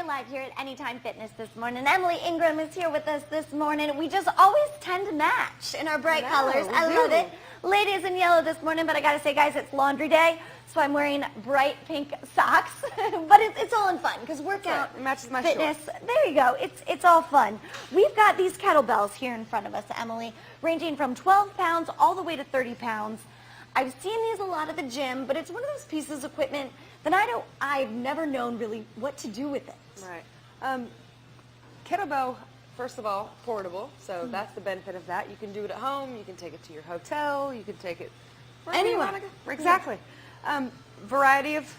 live here at Anytime Fitness this morning. Emily Ingraham is here with us this morning. We just always tend to match in our bright colors. I love it. Ladies in yellow this morning, but I gotta say, guys, it's laundry day, so I'm wearing bright pink socks. But it's all in fun because workout, it matches my fitness. shorts. There you go. It's all fun. We've got these kettlebells here in front of us, Emily, ranging from 12 pounds all the way to 30 pounds. I've seen these a lot at the gym, but it's one of those pieces of equipment that I've never known really what to do with it. Right. Kettlebell, first of all, portable, so that's the benefit of that. You can do it at home, you can take it to your hotel, you can take it anywhere. Exactly. Variety of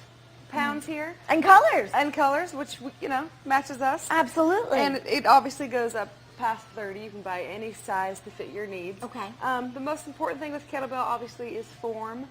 pounds here. And colors. And colors, which, matches us. Absolutely. And it obviously goes up past 30. You can buy any size to fit your needs. Okay. The most important thing with kettlebell, obviously, is form.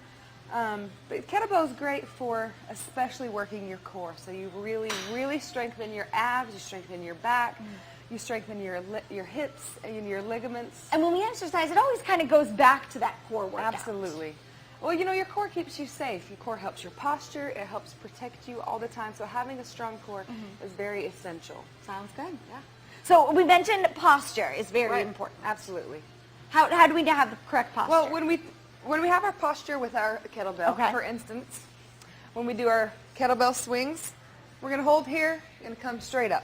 But kettlebell is great for especially working your core. So you really strengthen your abs, you strengthen your back, you strengthen your hips and your ligaments. And when we exercise, it always kind of goes back to that core workout. Absolutely. Well, your core keeps you safe. Your core helps your posture. It helps protect you all the time. So having a strong core is very essential. Sounds good. Yeah. So we mentioned posture is very important. Absolutely. How do we have the correct posture? Well, when we have our posture with our kettlebell, for instance, when we do our kettlebell swings, we're going to hold here and come straight up.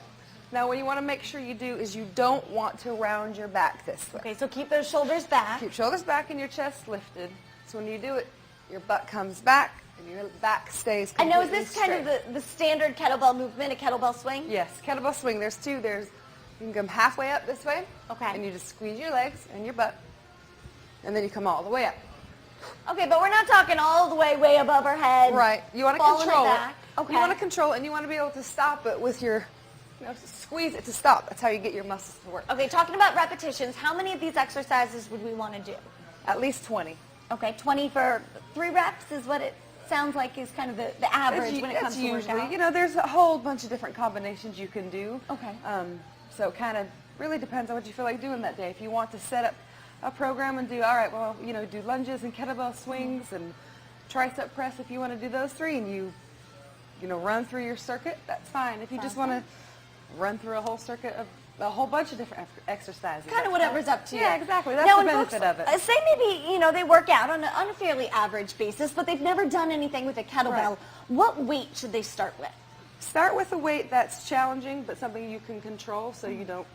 Now, what you want to make sure you do is you don't want to round your back this way. Okay, so keep those shoulders back. Keep shoulders back and your chest lifted. So when you do it, your butt comes back and your back stays completely I know, is this kind of the standard kettlebell movement, a kettlebell swing? Yes, kettlebell swing. There's two. You can come halfway up this way. Okay. And you just squeeze your legs and your butt. And then you come all the way up. Okay, but we're not talking all the way above our head. Right. You want to falling control it. Back. Okay. You want to control it, and you want to be able to stop it with your, squeeze it to stop. That's how you get your muscles to work. Okay, talking about repetitions, how many of these exercises would we want to do? At least 20. Okay, 20 for 3 reps is what it sounds like is kind of the average when it comes to workout. There's a whole bunch of different combinations you can do. Okay. So it kind of really depends on what you feel like doing that day. If you want to set up a program and do, do lunges and kettlebell swings and tricep press, if you want to do those 3 and you run through your circuit, that's fine. If you just want to run through a whole circuit of a whole bunch of different exercises. Kind of whatever's up to you. Yeah, exactly. That's the benefit of it. Say maybe, they work out on a fairly average basis, but they've never done anything with a kettlebell. Right. What weight should they start with? Start with a weight that's challenging, but something you can control so you don't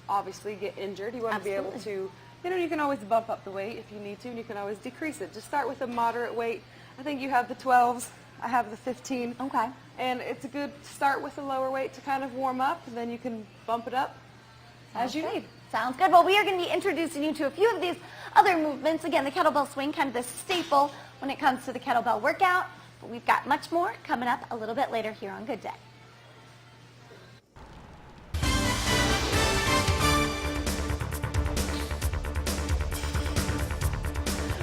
obviously get injured. You want to be able to, you can always bump up the weight if you need to, and you can always decrease it. Just start with a moderate weight. I think you have the 12s. I have the 15. Okay. And it's a good start with a lower weight to kind of warm up, and then you can bump it up as you need. Sounds good. Well, we are going to be introducing you to a few of these other movements. Again, the kettlebell swing, kind of the staple when it comes to the kettlebell workout. But we've got much more coming up a little bit later here on Good Day.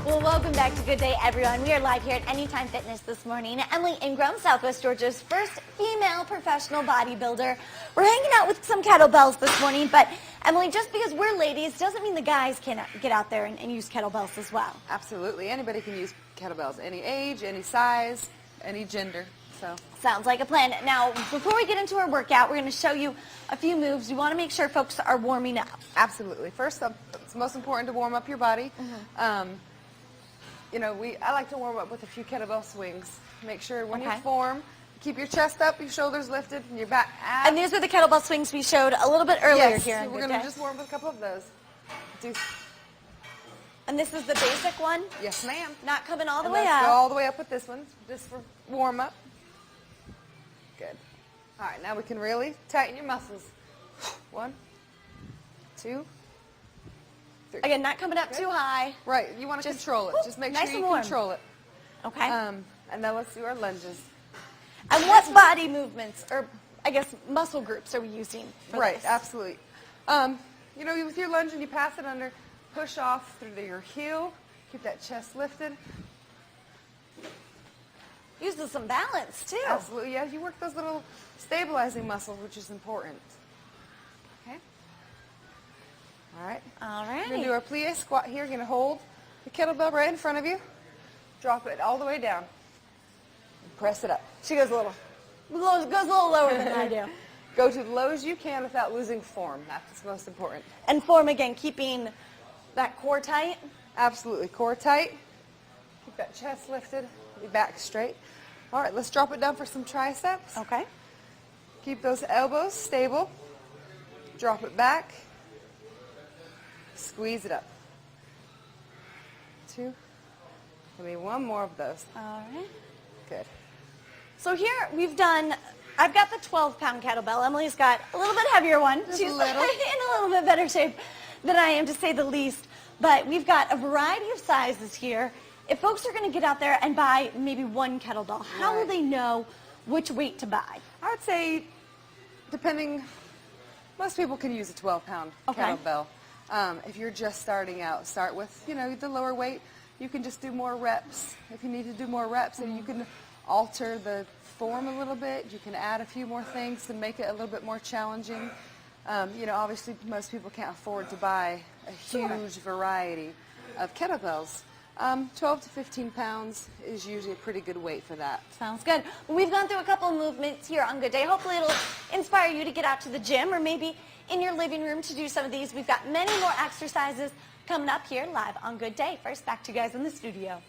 Well, welcome back to Good Day, everyone. We are live here at Anytime Fitness this morning. Emily Ingraham, Southwest Georgia's first female professional bodybuilder. We're hanging out with some kettlebells this morning, but Emily, just because we're ladies doesn't mean the guys can't get out there and use kettlebells as well. Absolutely. Anybody can use kettlebells. Any age, any size, any gender. So sounds like a plan. Now, before we get into our workout, we're going to show you a few moves. We want to make sure folks are warming up. Absolutely. First, it's most important to warm up your body. I like to warm up with a few kettlebell swings. Make sure when you form, keep your chest up, your shoulders lifted, and your back out. And these were the kettlebell swings we showed a little bit earlier here. So we're going to just warm with a couple of those. And this is the basic one? Yes, ma'am. Not coming all the way let's up. Go all the way up with this one, just for warm up. Good. All right, now we can really tighten your muscles. 1, 2, 3. Again, not coming up too high. Right, you want to control it. Just make sure you control it. Okay. And now let's do our lunges. And what body movements, or I guess muscle groups, are we using for this? Absolutely. With your lunge and you pass it under, push off through your heel. Keep that chest lifted. Uses some balance, too. Absolutely, yeah. You work those little stabilizing muscles, which is important. Okay. All right. All right. We're going to do our plie squat here. You're going to hold the kettlebell right in front of you. Drop it all the way down. And press it up. She goes a little lower than I do. Go to the low as you can without losing form. That's most important. And form, again, keeping that core tight. Absolutely. Core tight. Keep that chest lifted. Your back straight. All right, let's drop it down for some triceps. Okay. Keep those elbows stable. Drop it back. Squeeze it up. 2. Give me one more of those. All right. Good. So here I've got the 12-pound kettlebell. Emily's got a little bit heavier one. Just She's a little. in a little bit better shape than I am, to say the least. But we've got a variety of sizes here. If folks are going to get out there and buy maybe one kettlebell, how will Right. they know which weight to buy? I would say, most people can use a 12-pound Okay. kettlebell. If you're just starting out, start with, the lower weight. You can just do more reps. If you need to do more reps, and you can alter the form a little bit. You can add a few more things to make it a little bit more challenging. Obviously, most people can't afford to buy a huge variety of kettlebells. 12 to 15 pounds is usually a pretty good weight for that. Sounds good. Well, we've gone through a couple of movements here on Good Day. Hopefully it'll inspire you to get out to the gym or maybe in your living room to do some of these. We've got many more exercises coming up here live on Good Day. First, back to you guys in the studio.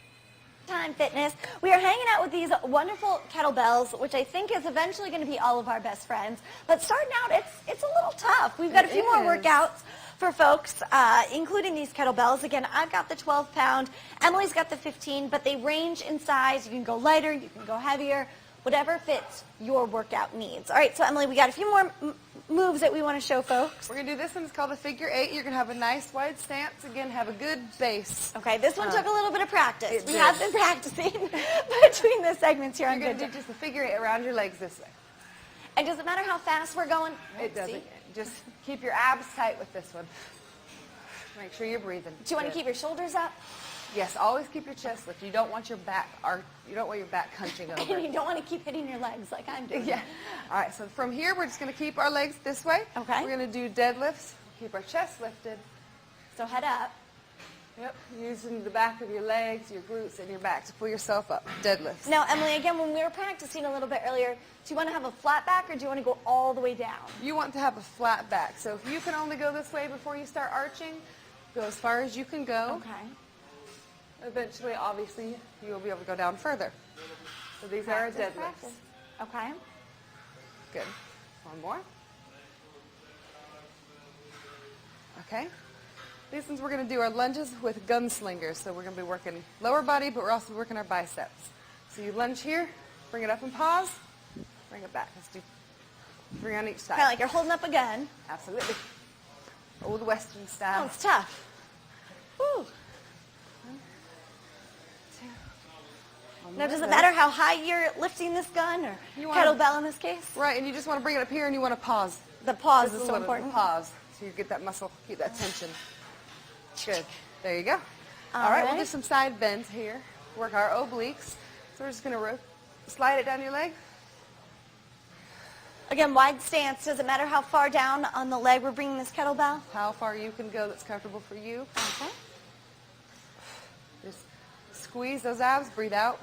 Time Fitness. We are hanging out with these wonderful kettlebells, which I think is eventually going to be all of our best friends. But starting out, it's a little tough. We've got a few more workouts for folks, including these kettlebells. Again, I've got the 12-pound. Emily's got the 15, but they range in size. You can go lighter, you can go heavier, whatever fits your workout needs. All right, so Emily, we got a few more moves that we want to show folks. We're going to do this one. It's called a figure 8. You're going to have a nice wide stance. Again, have a good base. Okay, this one took a little bit of practice. We did. have been practicing between the segments here on You're Good going to Day. do just a figure 8 around your legs this way. And does it matter how fast we're going? It See? doesn't. Just keep your abs tight with this one. Make sure you're breathing. Do you want to Good. keep your shoulders up? Yes, always keep your chest lifted. You don't want your back hunching over. And you don't want to keep hitting your legs like I'm doing. Yeah. All right, so from here, we're just going to keep our legs this way. Okay. We're going to do deadlifts. Keep our chest lifted. So head up. Yep. Using the back of your legs, your glutes, and your back to pull yourself up. Deadlifts. Now, Emily, again, when we were practicing a little bit earlier, do you want to have a flat back or do you want to go all the way down? You want to have a flat back. So if you can only go this way before you start arching, go as far as you can go. Okay. Eventually, obviously, you will be able to go down further. So these are our Practice, deadlifts. practice. Okay. Good. One more. Okay. These ones we're going to do our lunges with gunslingers. So we're going to be working lower body, but we're also working our biceps. So you lunge here, bring it up and pause, bring it back. Let's do 3 on each side. Kind of like you're holding up a gun. Absolutely. Old Western Oh, style. it's tough. Woo. 1, 2. One Now, more does of it those. matter how high you're lifting this gun or You wanna- kettlebell in this case? Right, and you just want to bring it up here and you want to pause. The pause This is a so little important. Pause, so you get that muscle, keep that tension. Good. There you go. All All right, we'll right. do some side bends here. Work our obliques. So we're just going to slide it down your leg. Again, wide stance. Does it matter how far down on the leg we're bringing this kettlebell? How far you can go that's comfortable for you. Okay. Just squeeze those abs, breathe out.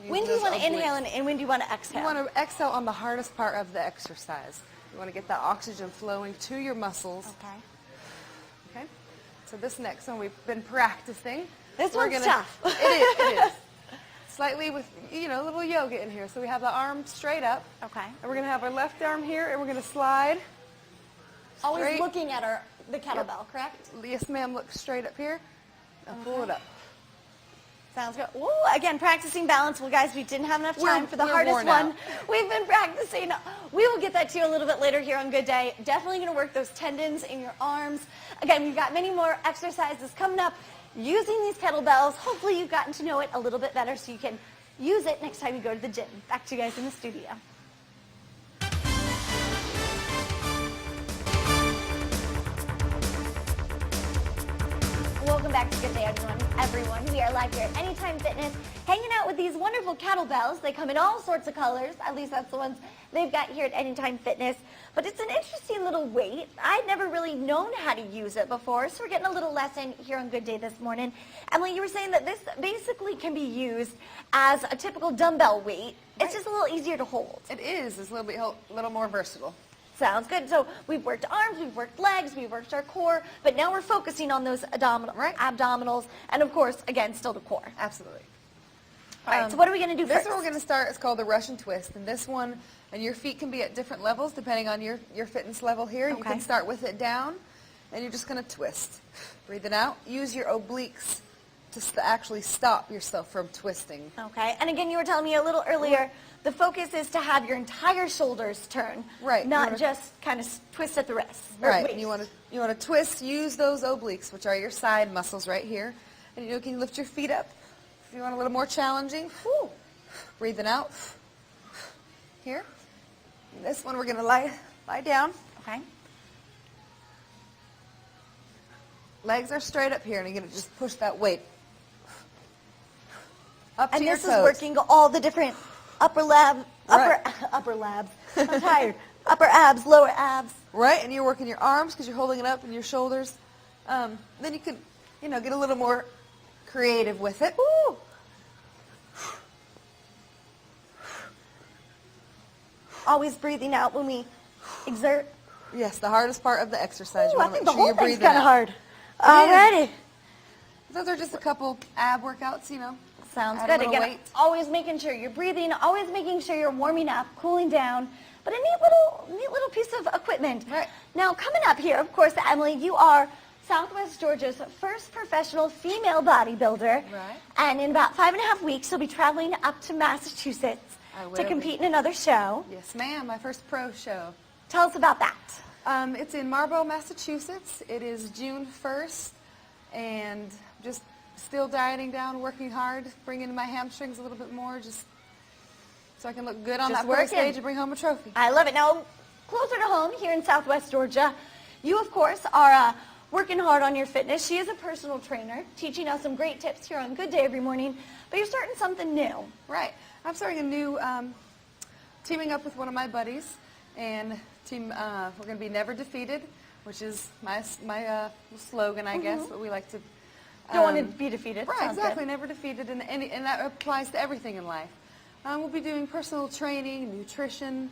Use When do you those want to obliques. inhale and when do you want to exhale? You want to exhale on the hardest part of the exercise. You want to get that oxygen flowing to your muscles. Okay. Okay. So this next one we've been practicing. This We're one's gonna- tough. It is. Slightly with, a little yoga in here. So we have the arm straight up. Okay. And we're going to have our left arm here, and we're going to slide. Always Straight. looking at the kettlebell, correct? Yes, ma'am. Look straight up here. And pull it up. Sounds good. Ooh, again, practicing balance. Well, guys, we didn't have enough time for the we're hardest worn one. out. We've been practicing. We will get that to you a little bit later here on Good Day. Definitely going to work those tendons in your arms. Again, we've got many more exercises coming up using these kettlebells. Hopefully you've gotten to know it a little bit better so you can use it next time you go to the gym. Back to you guys in the studio. Welcome back to Good Day, everyone. We are live here at Anytime Fitness, hanging out with these wonderful kettlebells. They come in all sorts of colors. At least that's the ones they've got here at Anytime Fitness. But it's an interesting little weight. I'd never really known how to use it before, so we're getting a little lesson here on Good Day this morning. Emily, you were saying that this basically can be used as a typical dumbbell weight. It's just a little easier to hold. It is. It's a little more versatile. Sounds good. So we've worked arms, we've worked legs, we've worked our core, but now we're focusing on those abdominals, and of course, again, still the core. Absolutely. All right, so what are we going to do first? This one we're going to start is called the Russian twist, and this one, and your feet can be at different levels depending on your fitness level here. You can start with it down, and you're just going to twist. Breathe it out. Use your obliques to actually stop yourself from twisting. Okay, and again, you were telling me a little earlier, the focus is to have your entire shoulders turn, not just kind of twist at the wrist. Right, and you want to twist, use those obliques, which are your side muscles right here, and you can lift your feet up. If you want a little more challenging, breathe it out. Here. And this one we're going to lie down. Okay. Legs are straight up here, and you're going to just push that weight up to and your this toes. is working all the different upper labs. I'm tired. Upper abs, lower abs. Right, and you're working your arms because you're holding it up, and your shoulders. Then you can, get a little more creative with it. Woo. Always breathing out when we exert. Yes, the hardest part of the exercise. Ooh, You I want to think make the sure whole you're thing's breathing kind of out. hard. Alrighty. Those are just a couple ab workouts, Sounds Add a good. little Again, weight. always making sure you're breathing, always making sure you're warming up, cooling down. But a neat little piece of equipment. Right. Now, coming up here, of course, Emily, you are Southwest Georgia's first professional female bodybuilder. Right. And in about 5.5 weeks, you'll be traveling up to Massachusetts to compete in another show. Yes, ma'am. My first pro show. Tell us about that. It's in Marlborough, Massachusetts. It is June 1st, and just still dieting down, working hard, bringing my hamstrings a little bit more, just so I can look good on that first stage and bring home a trophy. I love it. Now, closer to home here in Southwest Georgia, you, of course, are working hard on your fitness. She is a personal trainer, teaching us some great tips here on Good Day every morning, but you're starting something new. Right. I'm starting a new, teaming up with one of my buddies, and we're going to be Never Defeated, which is my slogan, I guess, but we like to... Don't want to be defeated. Right, Sounds exactly. good. Never defeated, and that applies to everything in life. We'll be doing personal training, nutrition,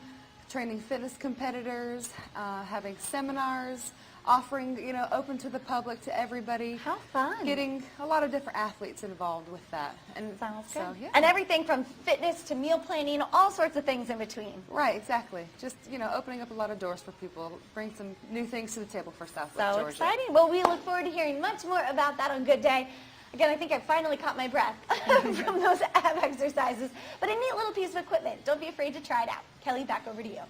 training fitness competitors, having seminars, offering, open to the public, to everybody. How fun. Getting a lot of different athletes involved with that. And Sounds good. So, yeah. And everything from fitness to meal planning, all sorts of things in between. Right, exactly. Just, opening up a lot of doors for people, bring some new things to the table for Southwest Georgia. So exciting. Well, we look forward to hearing much more about that on Good Day. Again, I think I finally caught my breath from those ab exercises. But a neat little piece of equipment. Don't be afraid to try it out. Kelly, back over to you.